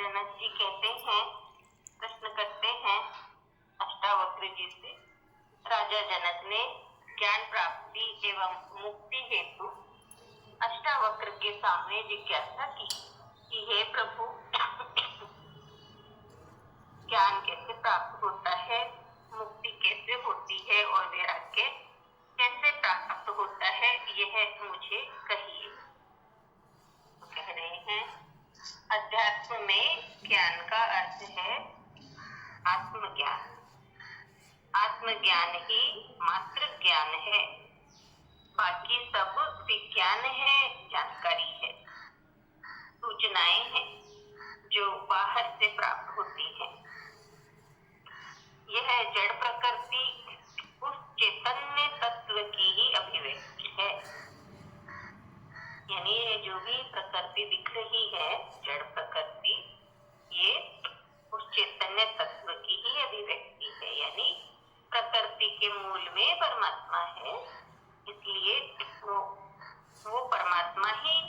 जनक जी कहते हैं, प्रश्न करते हैं अष्टावक्र जी से, राजा जनक ने ज्ञान प्राप्ति एवं मुक्ति हेतु अष्टावक्र के सामने जिज्ञासा की कि हे प्रभु, ज्ञान कैसे प्राप्त होता है, मुक्ति कैसे होती है और वैराग्य कैसे प्राप्त होता है, यह मुझे कहिए। तो कह रहे हैं, अध्यात्म में ज्ञान का अर्थ है आत्मज्ञान। आत्मज्ञान ही मात्र ज्ञान है, बाकी सब विज्ञान है, जानकारी है, सूचनाएं हैं जो बाहर से प्राप्त होती हैं। यह जड़ प्रकृति उस चैतन्य तत्व की ही अभिव्यक्ति है। यानी ये जो भी प्रकृति दिख रही है, जड़ प्रकृति, ये उस चैतन्य तत्व की ही अभिव्यक्ति है। यानी प्रकृति के मूल में परमात्मा है, इसलिए वो परमात्मा ही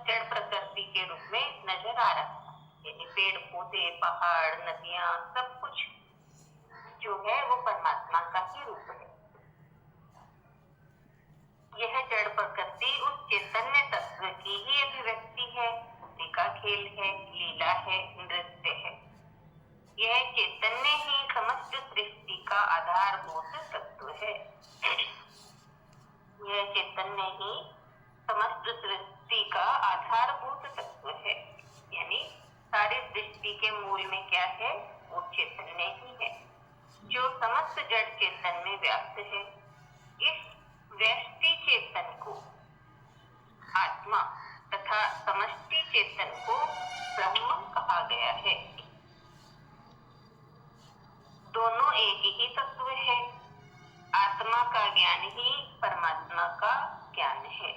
जड़ प्रकृति के रूप में नजर आ रहा है। यानी पेड़ पौधे, पहाड़, नदियां, सब कुछ जो है वो परमात्मा का ही रूप है। यह जड़ प्रकृति उस चैतन्य तत्व की ही अभिव्यक्ति है, उसी का खेल है, लीला है, नृत्य है। यह चैतन्य ही समस्त सृष्टि का आधारभूत तत्व है। यह चैतन्य ही समस्त सृष्टि का आधारभूत तत्व है। यानी सारी सृष्टि के मूल में क्या है, वो चैतन्य ही है जो समस्त जड़ चेतन में व्याप्त है। इस व्यष्टि चेतन को आत्मा तथा समष्टि चेतन को ब्रह्म कहा गया है। दोनों एक ही तत्व है। आत्मा का ज्ञान ही परमात्मा का ज्ञान है।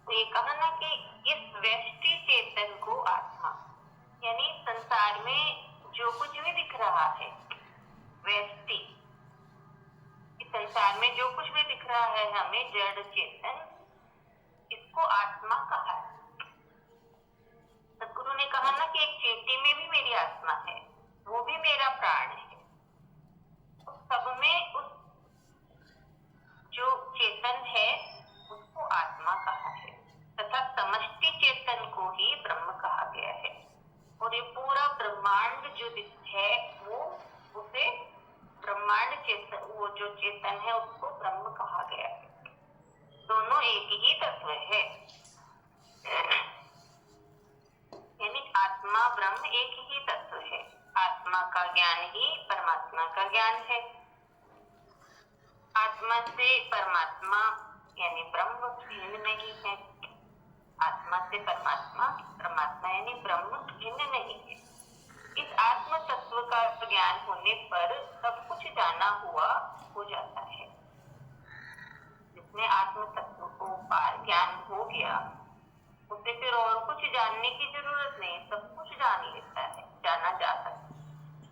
तो ये कहा ना कि इस व्यष्टि चेतन को आत्मा, यानी संसार में जो कुछ भी दिख रहा है, व्यष्टि, इस संसार में जो कुछ भी दिख रहा है हमें, जड़ चेतन, इसको आत्मा कहा है। सदगुरु ने कहा ना कि एक चींटी में भी मेरी आत्मा है, वो भी मेरा प्राण है। तो सब में उस जो चेतन है उसको आत्मा कहा है, तथा समष्टि चेतन को ही ब्रह्म कहा गया है। और ये पूरा ब्रह्मांड जो है वो उसे ब्रह्मांड चेतन, वो जो चेतन है उसको ब्रह्म कहा गया है। दोनों एक ही तत्व है। यानी आत्मा ब्रह्म एक ही तत्व है। आत्मा का ज्ञान ही परमात्मा का ज्ञान है। आत्मा से परमात्मा यानी ब्रह्म भिन्न नहीं है। आत्मा से परमात्मा, परमात्मा यानी ब्रह्म भिन्न नहीं है। इस आत्म तत्व का ज्ञान होने पर सब कुछ जाना हुआ हो जाता है। जिसने आत्म तत्व को पार ज्ञान हो गया, उसे फिर और कुछ जानने की जरूरत नहीं, सब कुछ जान लेता है, जाना जा सकता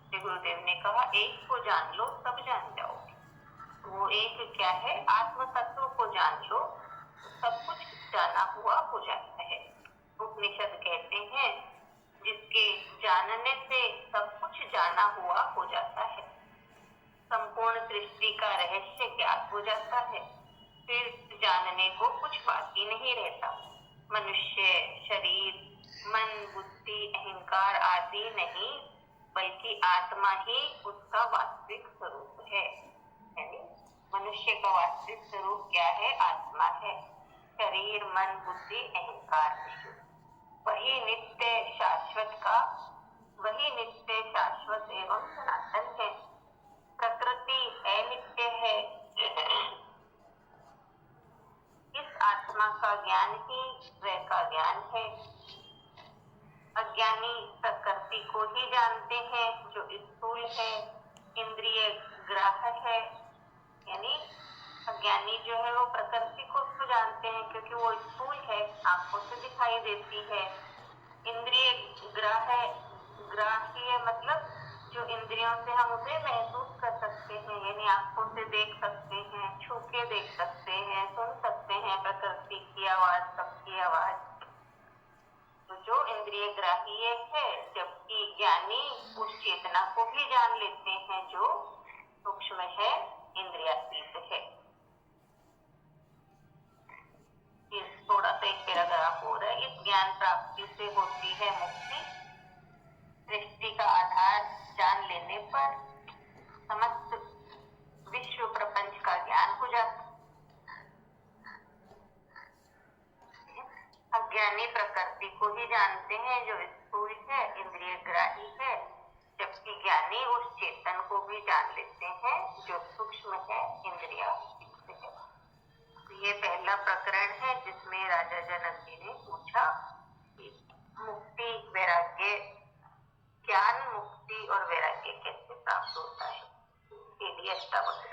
है। गुरुदेव ने कहा, एक को जान लो सब जान जाओगे। वो एक क्या है, आत्म तत्व को जान लो, सब कुछ जाना हुआ हो जाता है। उपनिषद कहते हैं, जिसके जानने से सब कुछ जाना हुआ हो जाता है। संपूर्ण सृष्टि का रहस्य ज्ञात हो जाता है, फिर जानने को कुछ बाकी नहीं रहता। मनुष्य शरीर, मन, बुद्धि, अहंकार आदि नहीं, बल्कि आत्मा ही उसका वास्तविक स्वरूप है। यानी मनुष्य का वास्तविक स्वरूप क्या है, आत्मा है। शरीर, मन, बुद्धि, अहंकार नहीं। वही नित्य शाश्वत एवं सनातन है। प्रकृति अनित्य है। इस आत्मा का ज्ञान ही वह का ज्ञान है। अज्ञानी प्रकृति को ही जानते हैं जो स्थूल है, इंद्रिय ग्राह्य है। यानी अज्ञानी जो है वो प्रकृति को तो जानते हैं क्योंकि वो स्थूल है, आंखों से दिखाई देती है। इंद्रिय ग्राह्य मतलब जो इंद्रियों से हम उसे महसूस कर सकते हैं, यानी आंखों से देख सकते हैं, छू के देख सकते हैं, सुन सकते हैं प्रकृति की की आवाज, सबकी आवाज। तो जो इंद्रिय ग्राह्य है, जबकि ज्ञानी उस चेतना को भी जान लेते हैं जो सूक्ष्म है, इंद्रियातीत है। थोड़ा सा एक पैराग्राफ हो रहा है। इस ज्ञान प्राप्ति से होती है मुक्ति। सृष्टि का आधार जान लेने पर समस्त विश्व प्रपंच का ज्ञान हो जाता है। अज्ञानी प्रकृति को ही जानते हैं जो स्थूल है, इंद्रिय ग्राही है, जबकि ज्ञानी उस चेतन को भी जान लेते हैं जो सूक्ष्म है, इंद्रियातीत है। ये पहला प्रकरण है जिसमें राजा जनक जी ने पूछा कि मुक्ति, वैराग्य, ज्ञान, मुक्ति और वैराग्य कैसे प्राप्त होता है। ये अष्टावक्र